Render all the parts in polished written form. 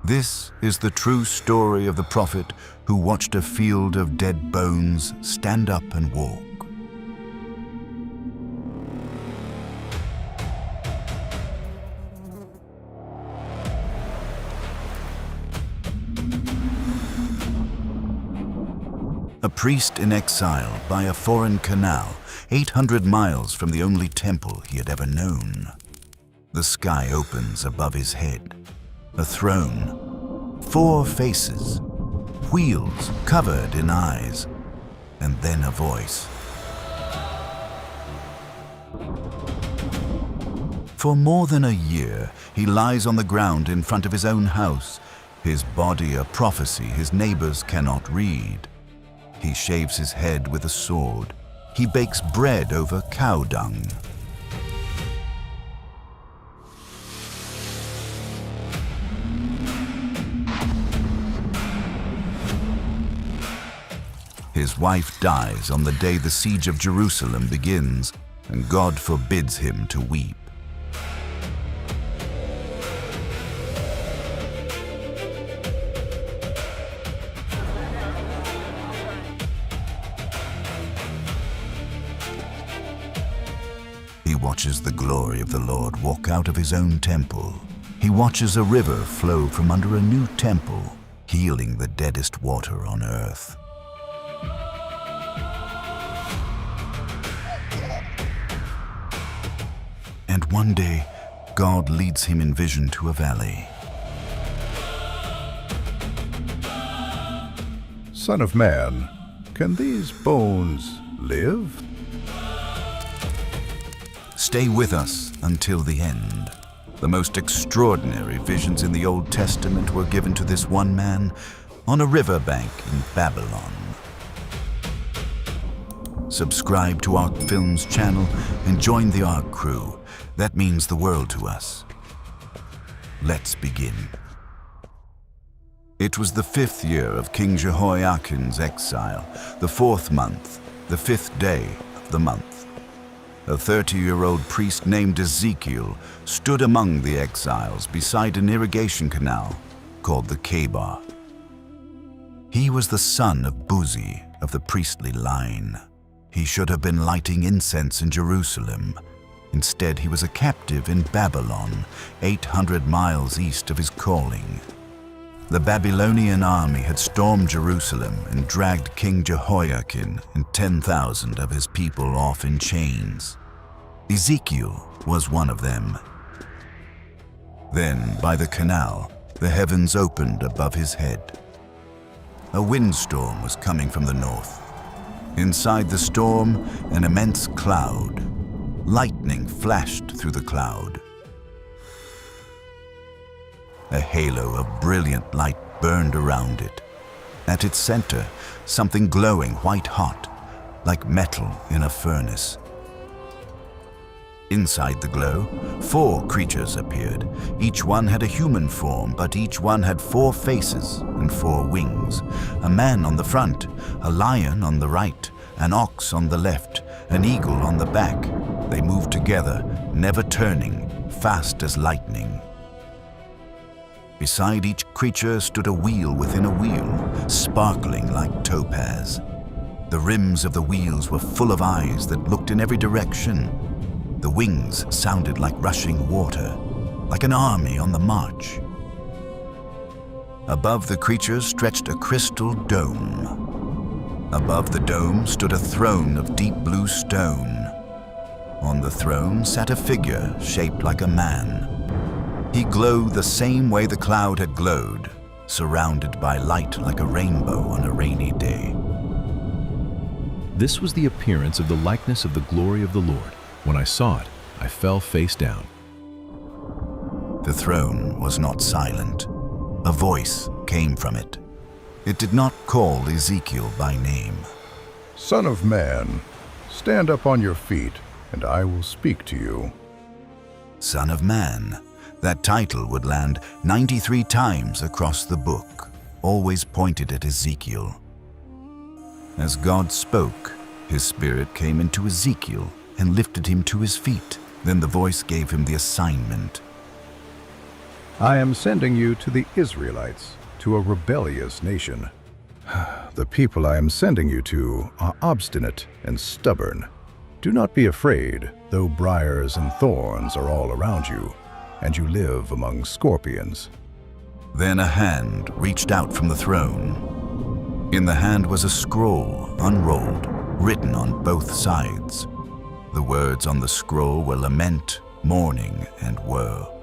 This is the true story of the prophet who watched a field of dead bones stand up and walk. A priest in exile by a foreign canal, 800 miles from the only temple he had ever known. The sky opens above his head. A throne, 4 faces, wheels covered in eyes, and then a voice. For more than a year, he lies on the ground in front of his own house, his body a prophecy his neighbors cannot read. He shaves his head with a sword. He bakes bread over cow dung. His wife dies on the day the siege of Jerusalem begins, and God forbids him to weep. He watches the glory of the Lord walk out of his own temple. He watches a river flow from under a new temple, healing the deadest water on earth. And one day, God leads him in vision to a valley. Son of man, can these bones live? Stay with us until the end. The most extraordinary visions in the Old Testament were given to this one man on a riverbank in Babylon. Subscribe to Ark Films channel and join the Ark crew. That means the world to us. Let's begin. It was the 5th year of King Jehoiakim's exile, the 4th month, the 5th day of the month. A 30-year-old priest named Ezekiel stood among the exiles beside an irrigation canal called the Kabar. He was the son of Buzi of the priestly line. He should have been lighting incense in Jerusalem. Instead, he was a captive in Babylon, 800 miles east of his calling. The Babylonian army had stormed Jerusalem and dragged King Jehoiakim and 10,000 of his people off in chains. Ezekiel was one of them. Then, by the canal, the heavens opened above his head. A windstorm was coming from the north. Inside the storm, an immense cloud. Lightning flashed through the cloud. A halo of brilliant light burned around it. At its center, something glowing white-hot, like metal in a furnace. Inside the glow, 4 creatures appeared. Each one had a human form, but each one had 4 faces and 4 wings. A man on the front, a lion on the right, an ox on the left, an eagle on the back. They moved together, never turning, fast as lightning. Beside each creature stood a wheel within a wheel, sparkling like topaz. The rims of the wheels were full of eyes that looked in every direction. The wings sounded like rushing water, like an army on the march. Above the creatures stretched a crystal dome. Above the dome stood a throne of deep blue stone. On the throne sat a figure shaped like a man. He glowed the same way the cloud had glowed, surrounded by light like a rainbow on a rainy day. This was the appearance of the likeness of the glory of the Lord. When I saw it, I fell face down. The throne was not silent. A voice came from it. It did not call Ezekiel by name. Son of man, stand up on your feet, and I will speak to you. Son of man. That title would land 93 times across the book, always pointed at Ezekiel. As God spoke, his spirit came into Ezekiel and lifted him to his feet. Then the voice gave him the assignment. I am sending you to the Israelites, to a rebellious nation. The people I am sending you to are obstinate and stubborn. Do not be afraid, though briars and thorns are all around you, and you live among scorpions. Then a hand reached out from the throne. In the hand was a scroll, unrolled, written on both sides. The words on the scroll were lament, mourning, and woe.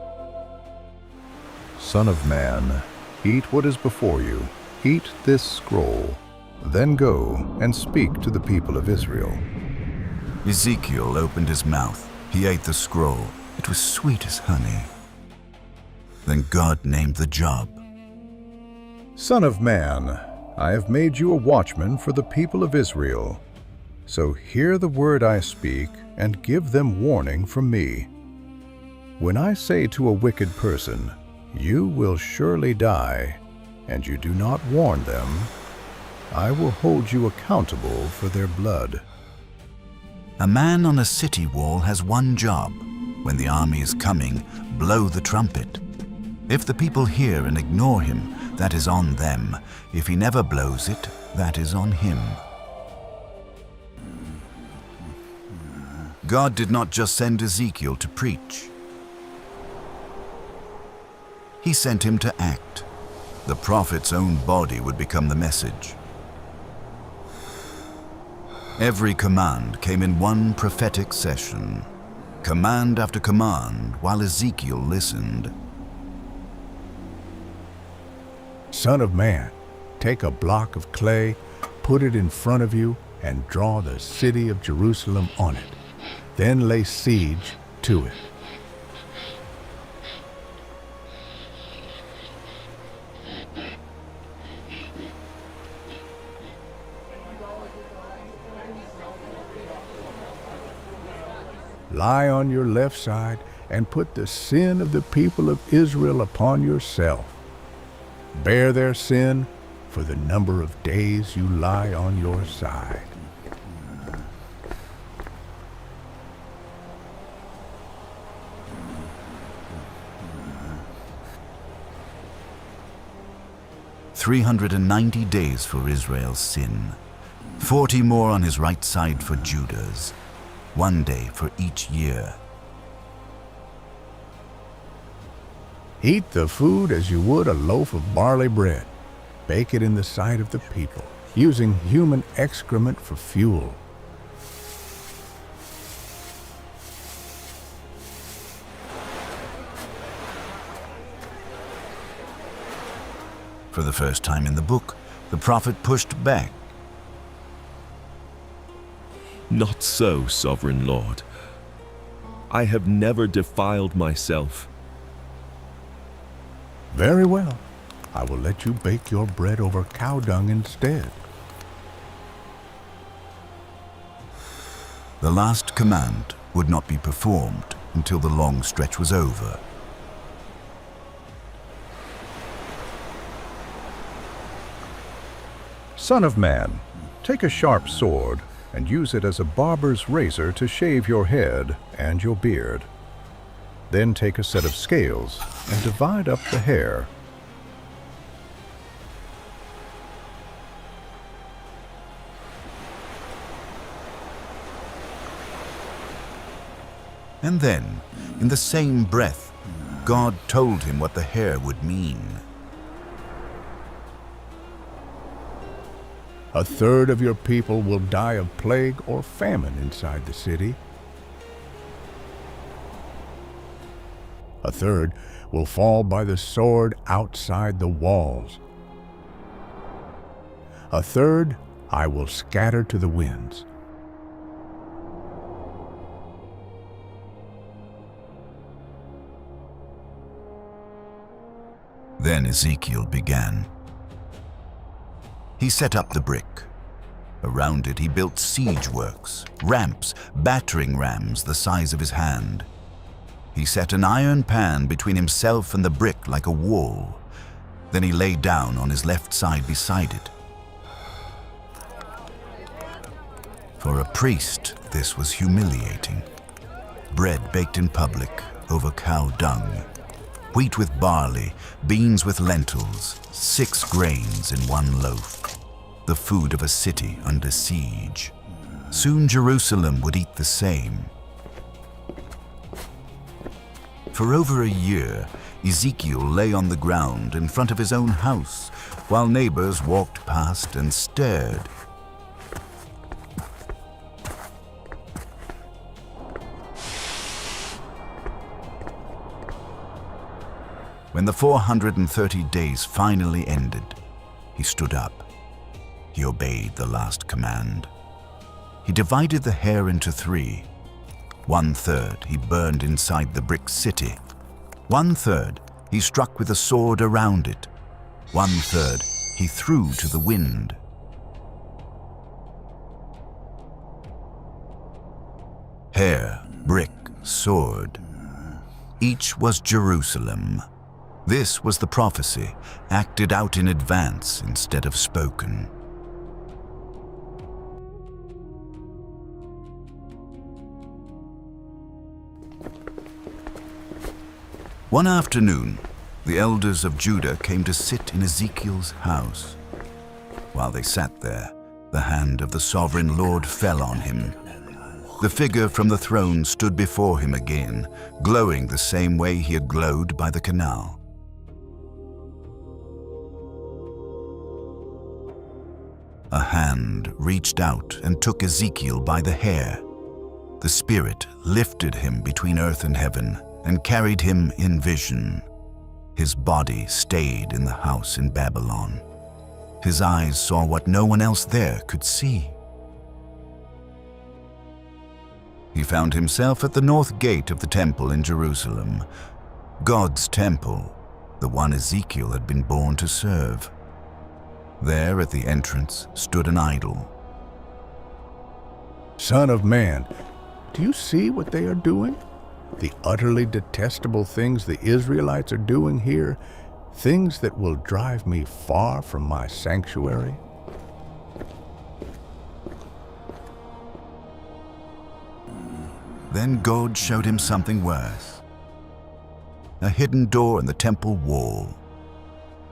Son of man, eat what is before you. Eat this scroll. Then go and speak to the people of Israel. Ezekiel opened his mouth. He ate the scroll. It was sweet as honey. Then God named the job. Son of man, I have made you a watchman for the people of Israel. So hear the word I speak and give them warning from me. When I say to a wicked person, "You will surely die," and you do not warn them, I will hold you accountable for their blood. A man on a city wall has one job. When the army is coming, blow the trumpet. If the people hear and ignore him, that is on them. If he never blows it, that is on him. God did not just send Ezekiel to preach. He sent him to act. The prophet's own body would become the message. Every command came in one prophetic session, command after command, while Ezekiel listened. Son of man, take a block of clay, put it in front of you, and draw the city of Jerusalem on it. Then lay siege to it. Lie on your left side and put the sin of the people of Israel upon yourself. Bear their sin for the number of days you lie on your side. "390 days for Israel's sin, 40 more on his right side for Judah's, 1 day for each year." Eat the food as you would a loaf of barley bread. Bake it in the sight of the people, using human excrement for fuel. For the first time in the book, the prophet pushed back. Not so, sovereign Lord. I have never defiled myself. Very well. I will let you bake your bread over cow dung instead. The last command would not be performed until the long stretch was over. Son of man, take a sharp sword and use it as a barber's razor to shave your head and your beard. Then take a set of scales and divide up the hair. And then, in the same breath, God told him what the hair would mean. A third of your people will die of plague or famine inside the city. A third will fall by the sword outside the walls. A third I will scatter to the winds. Then Ezekiel began. He set up the brick. Around it he built siege works, ramps, battering rams the size of his hand. He set an iron pan between himself and the brick like a wall. Then he lay down on his left side beside it. For a priest, this was humiliating. Bread baked in public over cow dung. wheat with barley, beans with lentils, 6 grains in one loaf, the food of a city under siege. Soon Jerusalem would eat the same. For over a year, Ezekiel lay on the ground in front of his own house, while neighbors walked past and stared. When the 430 days finally ended, he stood up. He obeyed the last command. He divided the hair into 3. 1/3 he burned inside the brick city. 1/3 he struck with a sword around it. 1/3 he threw to the wind. Hair, brick, sword. Each was Jerusalem. This was the prophecy, acted out in advance instead of spoken. One afternoon, the elders of Judah came to sit in Ezekiel's house. While they sat there, the hand of the sovereign Lord fell on him. The figure from the throne stood before him again, glowing the same way he had glowed by the canal. A hand reached out and took Ezekiel by the hair. The Spirit lifted him between earth and heaven and carried him in vision. His body stayed in the house in Babylon. His eyes saw what no one else there could see. He found himself at the north gate of the temple in Jerusalem, God's temple, the one Ezekiel had been born to serve. There at the entrance stood an idol. Son of man, do you see what they are doing? The utterly detestable things the Israelites are doing here, things that will drive me far from my sanctuary. Then God showed him something worse. A hidden door in the temple wall.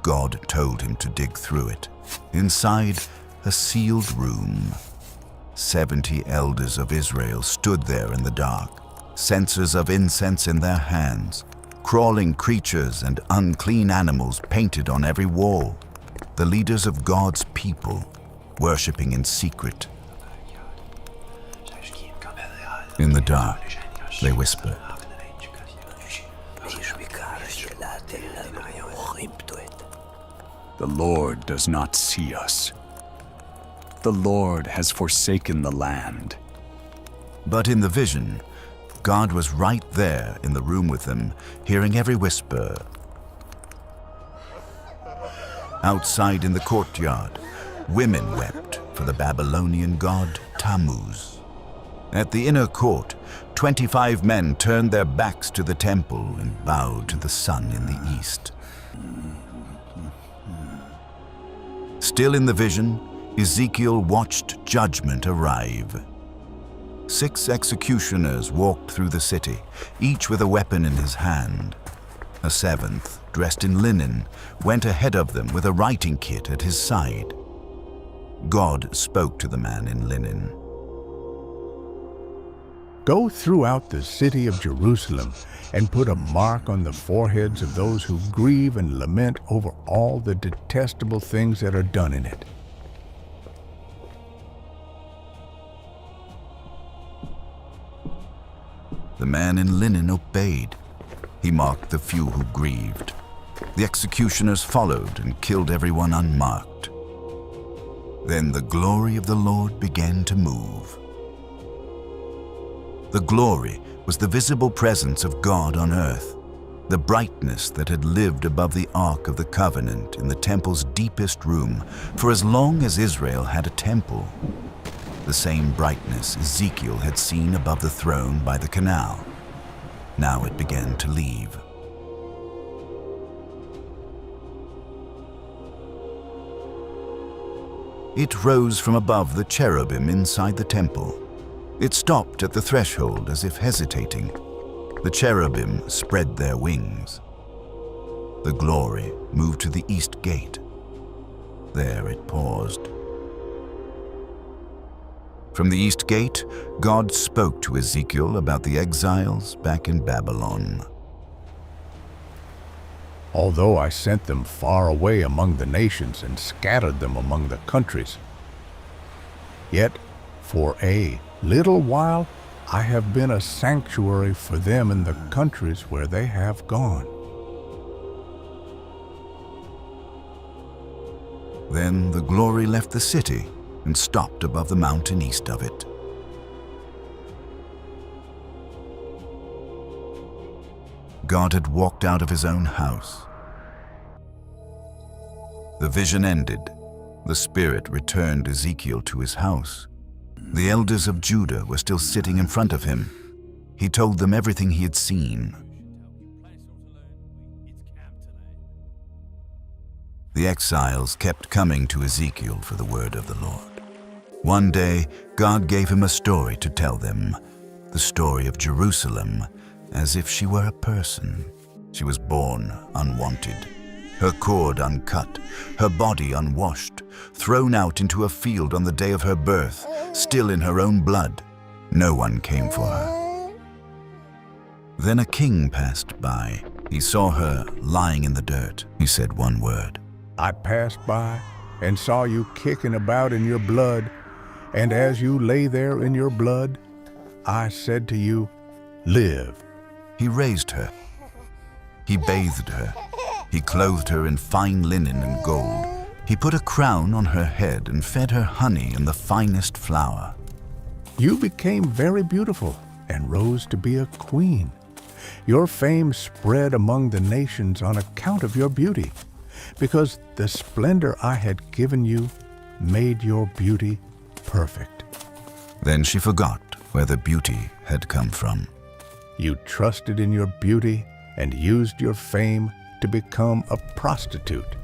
God told him to dig through it. Inside, a sealed room. 70 elders of Israel stood there in the dark, censers of incense in their hands, crawling creatures and unclean animals painted on every wall. The leaders of God's people, worshipping in secret. In the dark, they whispered. The Lord does not see us. The Lord has forsaken the land. But in the vision, God was right there in the room with them, hearing every whisper. Outside in the courtyard, women wept for the Babylonian god Tammuz. At the inner court, 25 men turned their backs to the temple and bowed to the sun in the east. Still in the vision, Ezekiel watched judgment arrive. 6 executioners walked through the city, each with a weapon in his hand. A 7th, dressed in linen, went ahead of them with a writing kit at his side. God spoke to the man in linen. Go throughout the city of Jerusalem and put a mark on the foreheads of those who grieve and lament over all the detestable things that are done in it. The man in linen obeyed. He marked the few who grieved. The executioners followed and killed everyone unmarked. Then the glory of the Lord began to move. The glory was the visible presence of God on earth, the brightness that had lived above the Ark of the Covenant in the temple's deepest room for as long as Israel had a temple. The same brightness Ezekiel had seen above the throne by the canal. Now it began to leave. It rose from above the cherubim inside the temple. It stopped at the threshold as if hesitating. The cherubim spread their wings. the glory moved to the east gate. There it paused. From the east gate, God spoke to Ezekiel about the exiles back in Babylon. Although I sent them far away among the nations and scattered them among the countries, yet for a little while I have been a sanctuary for them in the countries where they have gone. Then the glory left the city and stopped above the mountain east of it. God had walked out of his own house. The vision ended. The Spirit returned Ezekiel to his house. The elders of Judah were still sitting in front of him. He told them everything he had seen. The exiles kept coming to Ezekiel for the word of the Lord. One day, God gave him a story to tell them, the story of Jerusalem, as if she were a person. She was born unwanted, her cord uncut, her body unwashed, thrown out into a field on the day of her birth, still in her own blood. No one came for her. Then a king passed by. He saw her lying in the dirt. He said one word. I passed by and saw you kicking about in your blood, and as you lay there in your blood, I said to you, live. He raised her. He bathed her. He clothed her in fine linen and gold. He put a crown on her head and fed her honey and the finest flour. You became very beautiful and rose to be a queen. Your fame spread among the nations on account of your beauty, because the splendor I had given you made your beauty perfect. Then she forgot where the beauty had come from. You trusted in your beauty and used your fame to become a prostitute.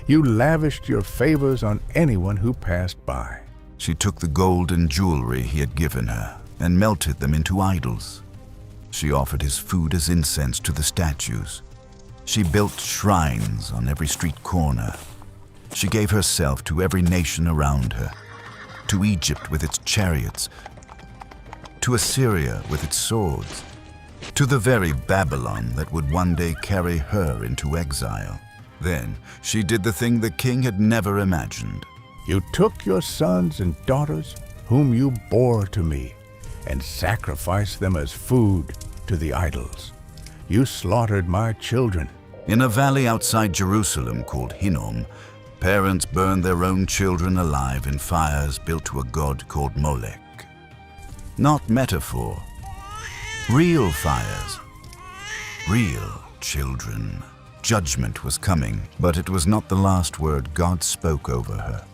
You lavished your favors on anyone who passed by. She took the gold and jewelry he had given her and melted them into idols. She offered his food as incense to the statues. She built shrines on every street corner. She gave herself to every nation around her, to Egypt with its chariots, to Assyria with its swords, to the very Babylon that would one day carry her into exile. Then she did the thing the king had never imagined. You took your sons and daughters, whom you bore to me, and sacrificed them as food to the idols. You slaughtered my children. In a valley outside Jerusalem called Hinnom, parents burned their own children alive in fires built to a god called Molech. Not metaphor. Real fires. Real children. Judgment was coming, but it was not the last word God spoke over her.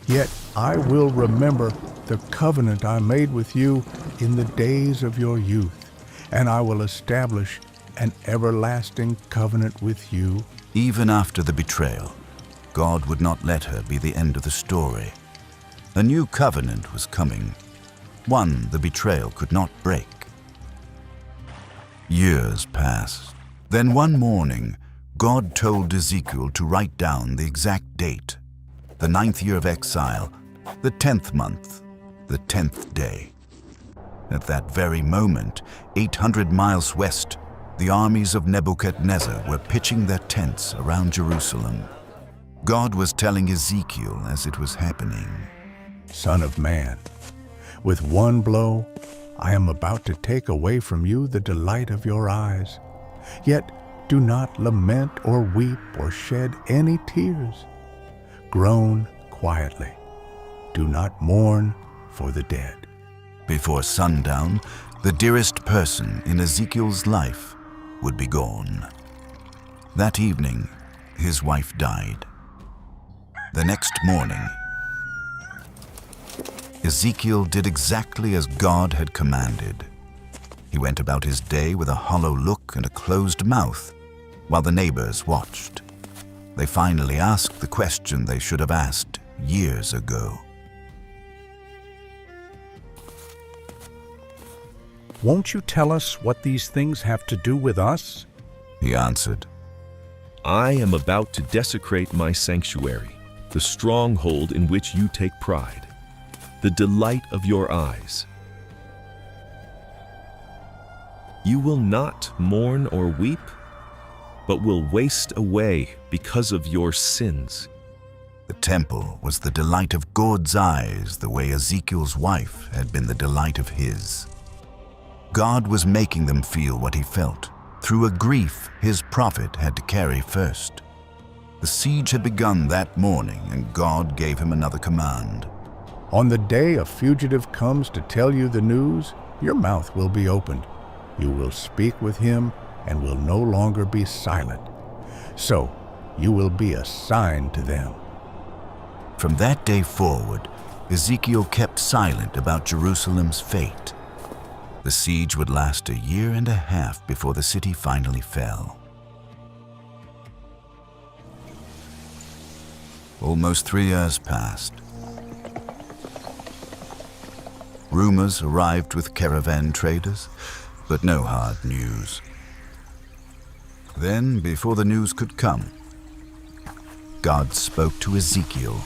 Yet I will remember the covenant I made with you in the days of your youth, and I will establish an everlasting covenant with you. Even after the betrayal, God would not let her be the end of the story. A new covenant was coming, one the betrayal could not break. Years passed. Then one morning, God told Ezekiel to write down the exact date, the 9th year of exile, the 10th month, the 10th day. At that very moment, 800 miles west, the armies of Nebuchadnezzar were pitching their tents around Jerusalem. God was telling Ezekiel as it was happening. Son of man, with one blow, I am about to take away from you the delight of your eyes. Yet do not lament or weep or shed any tears. Groan quietly. Do not mourn for the dead. Before sundown, the dearest person in Ezekiel's life would be gone. That evening, his wife died. The next morning, Ezekiel did exactly as God had commanded. He went about his day with a hollow look and a closed mouth, while the neighbors watched. They finally asked the question they should have asked years ago. Won't you tell us what these things have to do with us? He answered, I am about to desecrate my sanctuary, the stronghold in which you take pride, the delight of your eyes. You will not mourn or weep, but will waste away because of your sins. The temple was the delight of God's eyes, the way Ezekiel's wife had been the delight of his. God was making them feel what he felt, through a grief his prophet had to carry first. The siege had begun that morning, and God gave him another command. On the day a fugitive comes to tell you the news, your mouth will be opened. You will speak with him and will no longer be silent. So you will be a sign to them. From that day forward, Ezekiel kept silent about Jerusalem's fate. The siege would last 1.5 years before the city finally fell. Almost 3 years passed. Rumors arrived with caravan traders, but no hard news. Then, before the news could come, God spoke to Ezekiel.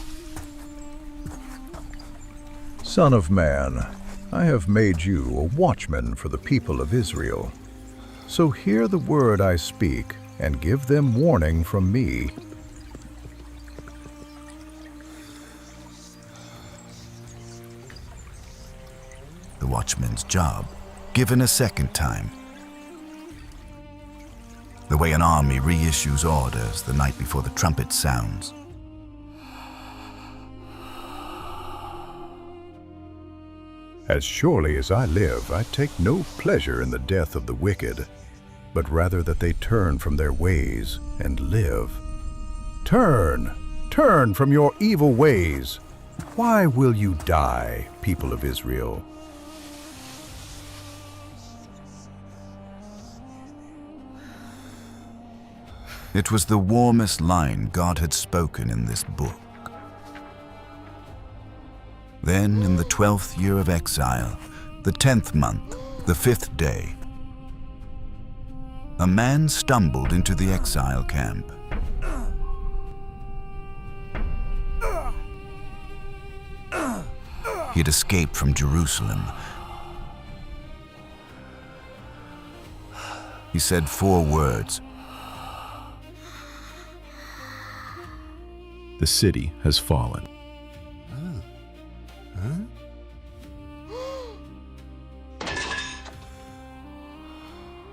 Son of man, I have made you a watchman for the people of Israel. So hear the word I speak and give them warning from me. The watchman's job, given a second time. The way an army reissues orders the night before the trumpet sounds. As surely as I live, I take no pleasure in the death of the wicked, but rather that they turn from their ways and live. Turn from your evil ways. Why will you die, people of Israel? It was the warmest line God had spoken in this book. Then, in the 12th year of exile, the 10th month, the 5th day, a man stumbled into the exile camp. He had escaped from Jerusalem. He said 4 words. The city has fallen.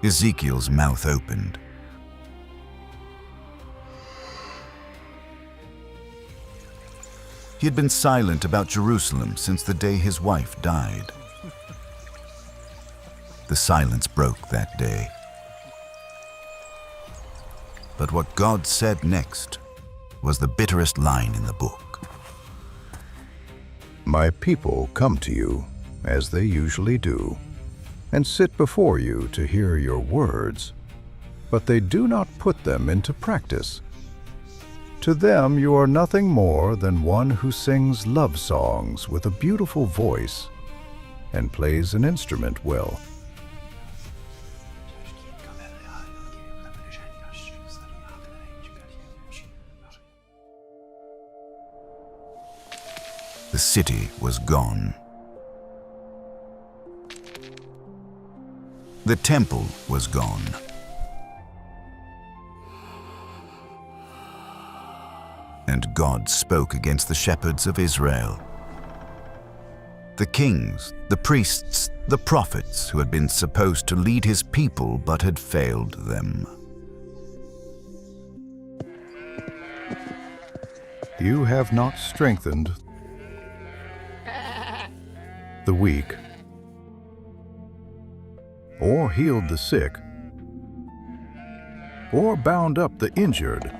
Ezekiel's mouth opened. He had been silent about Jerusalem since the day his wife died. The silence broke that day. But what God said next was the bitterest line in the book. My people come to you, as they usually do, and sit before you to hear your words, but they do not put them into practice. To them you are nothing more than one who sings love songs with a beautiful voice and plays an instrument well. The city was gone. The temple was gone. And God spoke against the shepherds of Israel. The kings, the priests, the prophets who had been supposed to lead his people but had failed them. You have not strengthened the weak, or healed the sick, or bound up the injured.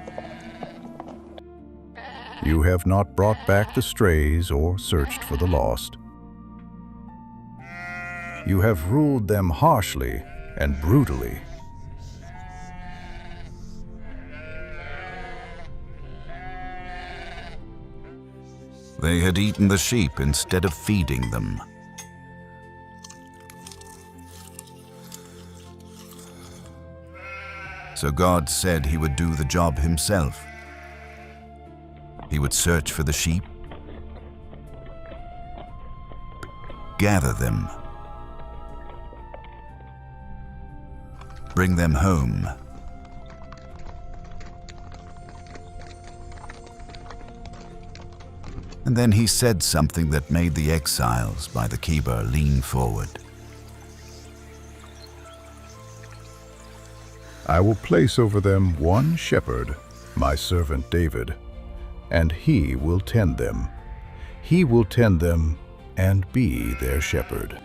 You have not brought back the strays or searched for the lost. You have ruled them harshly and brutally. They had eaten the sheep instead of feeding them. So God said he would do the job himself. He would search for the sheep, gather them, bring them home, and then he said something that made the exiles by the Kibbutz lean forward. I will place over them one shepherd, my servant David, and he will tend them. He will tend them and be their shepherd.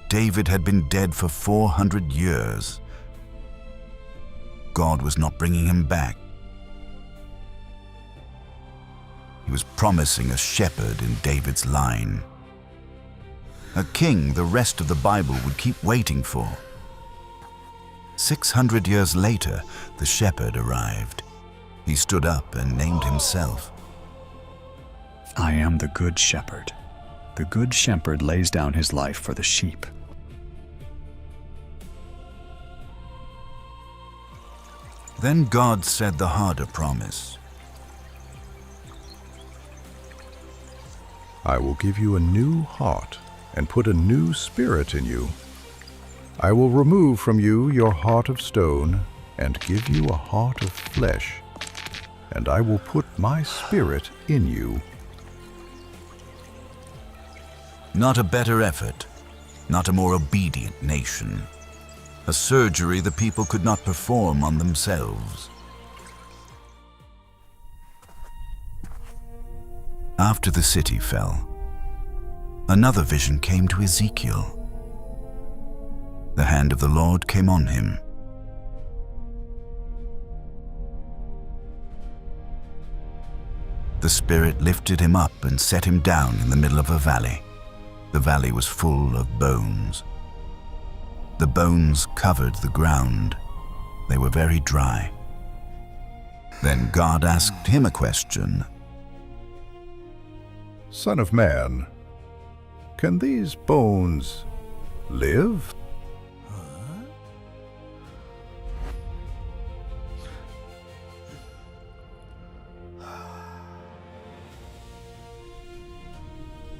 David had been dead for 400 years. God was not bringing him back. He was promising a shepherd in David's line. A king the rest of the Bible would keep waiting for. 600 years later, the shepherd arrived. He stood up and named himself. I am the good shepherd. The good shepherd lays down his life for the sheep. Then God said the harder promise. I will give you a new heart and put a new spirit in you. I will remove from you your heart of stone and give you a heart of flesh, and I will put my spirit in you. Not a better effort, not a more obedient nation. A surgery the people could not perform on themselves. After the city fell, another vision came to Ezekiel. The hand of the Lord came on him. The Spirit lifted him up and set him down in the middle of a valley. The valley was full of bones. The bones covered the ground. They were very dry. Then God asked him a question. Son of man, can these bones live?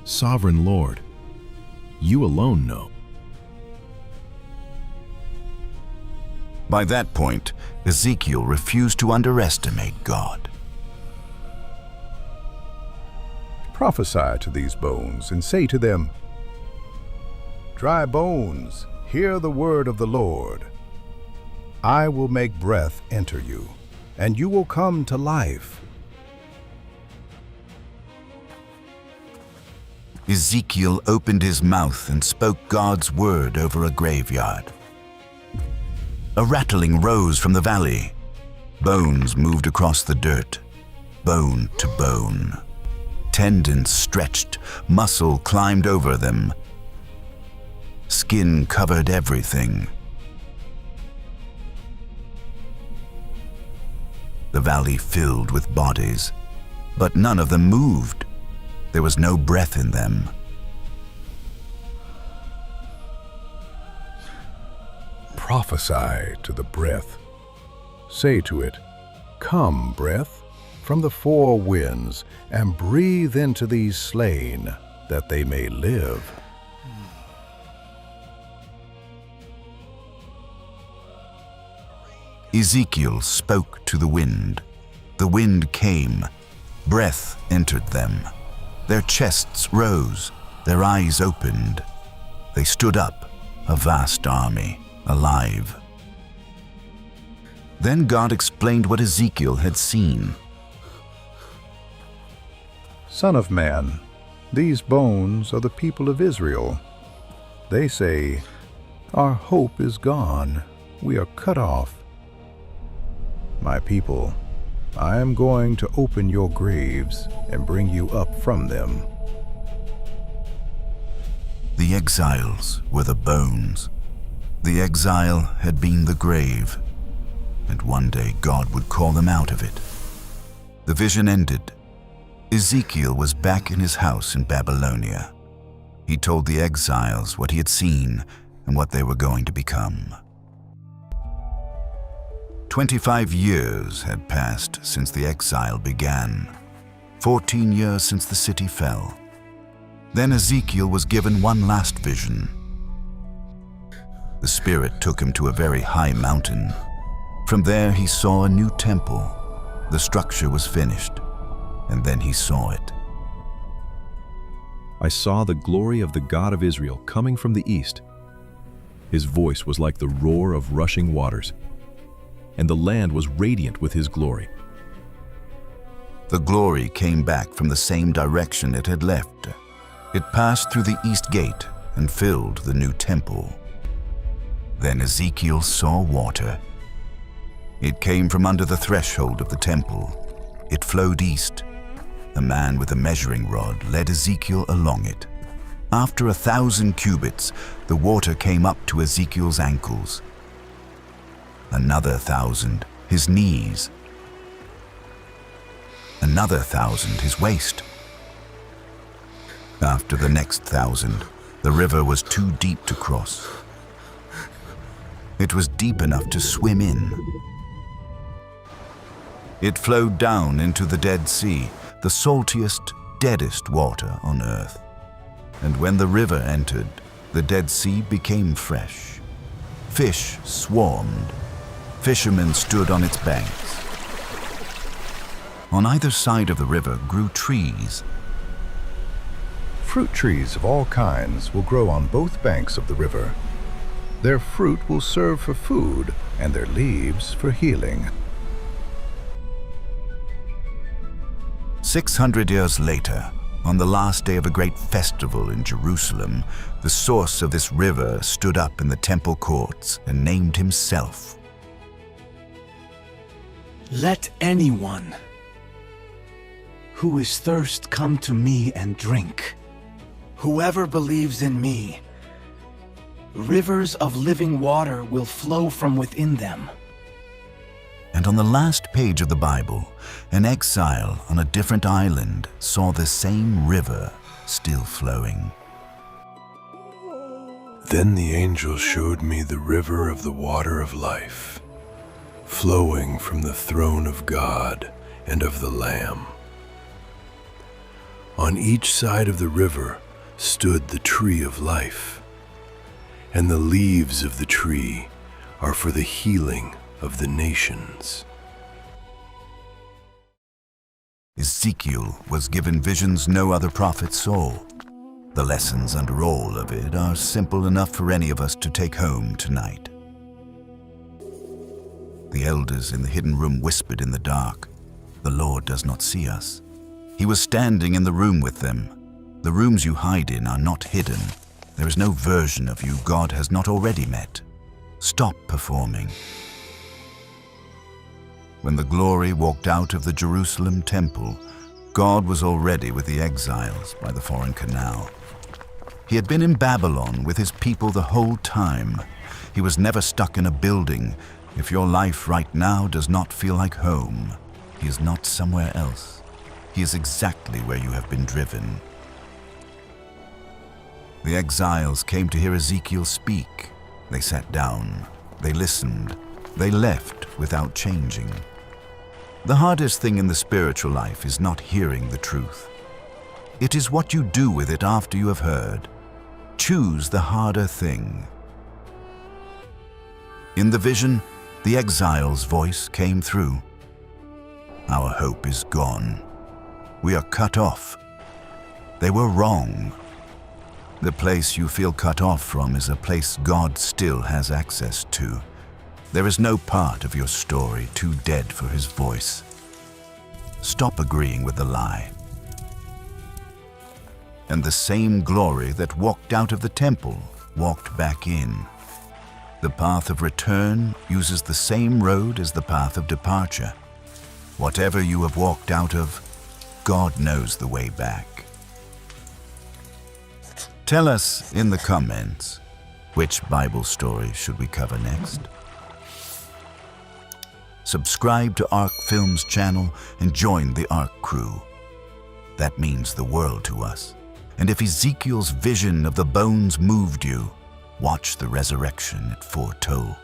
Sovereign Lord, you alone know. By that point, Ezekiel refused to underestimate God. Prophesy to these bones and say to them, Dry bones, hear the word of the Lord. I will make breath enter you, and you will come to life. Ezekiel opened his mouth and spoke God's word over a graveyard. A rattling rose from the valley. Bones moved across the dirt, bone to bone. Tendons stretched, muscle climbed over them. Skin covered everything. The valley filled with bodies, but none of them moved. There was no breath in them. Prophesy to the breath. Say to it, Come, breath, from the four winds, and breathe into these slain, that they may live. Ezekiel spoke to the wind. The wind came. Breath entered them. Their chests rose. Their eyes opened. They stood up, a vast army, alive. Then God explained what Ezekiel had seen. Son of man, these bones are the people of Israel. They say, Our hope is gone. We are cut off. My people, I am going to open your graves and bring you up from them. The exiles were the bones. The exile had been the grave, and one day God would call them out of it. The vision ended. Ezekiel was back in his house in Babylonia. He told the exiles what he had seen, and what they were going to become. 25 years had passed since the exile began, 14 years since the city fell. Then Ezekiel was given one last vision. The Spirit took him to a very high mountain. From there he saw a new temple. The structure was finished, and then he saw it. I saw the glory of the God of Israel coming from the east. His voice was like the roar of rushing waters, and the land was radiant with his glory. The glory came back from the same direction it had left. It passed through the east gate and filled the new temple. Then Ezekiel saw water. It came from under the threshold of the temple. It flowed east. A man with a measuring rod led Ezekiel along it. After 1,000 cubits, the water came up to Ezekiel's ankles. Another 1,000, his knees. Another 1,000, his waist. After the next 1,000, the river was too deep to cross. It was deep enough to swim in. It flowed down into the Dead Sea, the saltiest, deadest water on earth. And when the river entered, the Dead Sea became fresh. Fish swarmed. Fishermen stood on its banks. On either side of the river grew trees. Fruit trees of all kinds will grow on both banks of the river. Their fruit will serve for food, and their leaves for healing. 600 years later, on the last day of a great festival in Jerusalem, the source of this river stood up in the temple courts and named himself. Let anyone who is thirst come to me and drink. Whoever believes in me, rivers of living water will flow from within them. And on the last page of the Bible, an exile on a different island saw the same river still flowing. Then the angel showed me the river of the water of life, flowing from the throne of God and of the Lamb. On each side of the river stood the tree of life, and the leaves of the tree are for the healing of the nations. Ezekiel was given visions no other prophet saw. The lessons under all of it are simple enough for any of us to take home tonight. The elders in the hidden room whispered in the dark, "The Lord does not see us." He was standing in the room with them. The rooms you hide in are not hidden. There is no version of you God has not already met. Stop performing. When the glory walked out of the Jerusalem temple, God was already with the exiles by the foreign canal. He had been in Babylon with his people the whole time. He was never stuck in a building. If your life right now does not feel like home, he is not somewhere else. He is exactly where you have been driven. The exiles came to hear Ezekiel speak. They sat down, they listened, they left without changing. The hardest thing in the spiritual life is not hearing the truth. It is what you do with it after you have heard. Choose the harder thing. In the vision, the exile's voice came through. Our hope is gone. We are cut off. They were wrong. The place you feel cut off from is a place God still has access to. There is no part of your story too dead for his voice. Stop agreeing with the lie. And the same glory that walked out of the temple walked back in. The path of return uses the same road as the path of departure. Whatever you have walked out of, God knows the way back. Tell us in the comments, which Bible story should we cover next? Subscribe to Ark Films channel and join the Ark crew. That means the world to us. And if Ezekiel's vision of the bones moved you, watch the resurrection it foretold.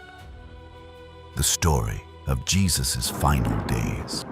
The story of Jesus' final days.